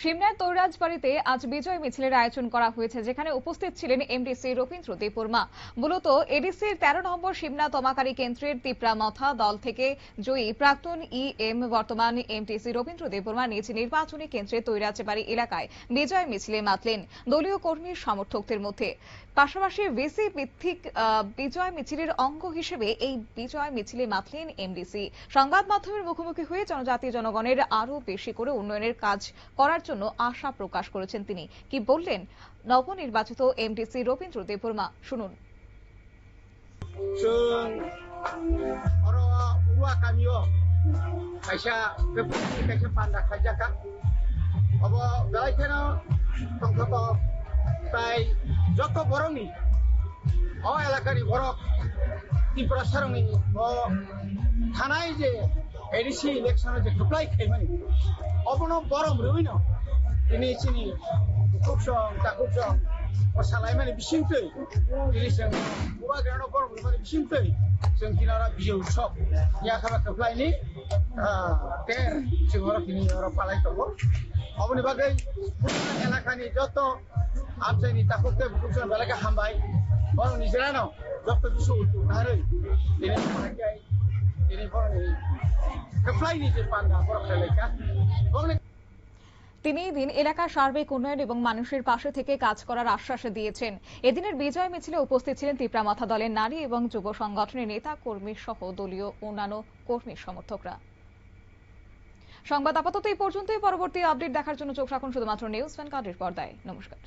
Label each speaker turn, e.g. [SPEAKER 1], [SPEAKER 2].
[SPEAKER 1] সিমনার তৈরাজবাড়িতে আজ বিজয় মিছিলের আয়োজন করা হয়েছে, যেখানে উপস্থিত ছিলেন এমডিসি রবীন্দ্র দেববর্মা। মূলত এডিসির 13 নম্বর সিমনা তমাকারী কেন্দ্রের তিপ্রামথা দল থেকে জয়ী প্রাক্তন ইএম বর্তমান এমডিসি রবীন্দ্র দেববর্মা নিজ নির্বাচনী কেন্দ্রে তৈরাজবাড়ি এলাকায় বিজয় মিছিলে মাতলেন দলীয় কর্মী সমর্থকদের মধ্যে। পাশাপাশি ভিসি ভিত্তিক বিজয় মিছিলের অঙ্গ হিসেবে এই বিজয় মিছিলে মাতলেন এমডিসি। সংবাদ মাধ্যমের মুখোমুখি হয়ে জনজাতি জনগণের আরো বেশি করে উন্নয়নের কাজ করার জন্য আশা প্রকাশ করেছেন তিনি। কি বললেন নবনির্বাচিত এমডিসি রবীন্দ্র দেববর্মা, শুনুন।
[SPEAKER 2] প্রায় যত বরংনি অ এলাকারই বরক ত্রিপুরা সারংনি ও থানায় যে এডিসি ইলেকশনে যে খোপ্লাই খাইমানি অবনো বরম রইন তিনি চিনি খুবসং তা খুবসং ও সালাইমানি বিसिंतै তিনি जों गोबा ग्राउन्डआव बरम रइमानि बिसिंतै जों किनारा बिजौ सब या खाबा खफ्लायनि तेर जों हर किनि हर पालाय दङ अबनि बागै एलाकानि যত आमसाइनि ताकुते बुकुसन बेलाका हामबाय बरं निजेरानो जत बिसु नारै दिनै फरायखाय दिनै बरं खफ्लायनि जे पान्दा बरं खालायका बरं
[SPEAKER 1] তিনি দিন এলাকার সার্বিক উন্নয়ন এবং মানুষের পাশে থেকে কাজ করার আশ্বাস দিয়েছেন। এদিনের বিজয় মিছিলে উপস্থিত ছিলেন তিপ্রামথা দলের নারী এবং যুব সংগঠনের নেতা কর্মী সহ দলীয় অন্যান্য কর্মী সমর্থকরা। সংবাদ আপাতত এই পর্যন্তই। পরবর্তী আপডেট দেখার জন্য চোখ রাখুন শুধুমাত্র নিউজ ভ্যানগার্ডের পর্দায়। নমস্কার।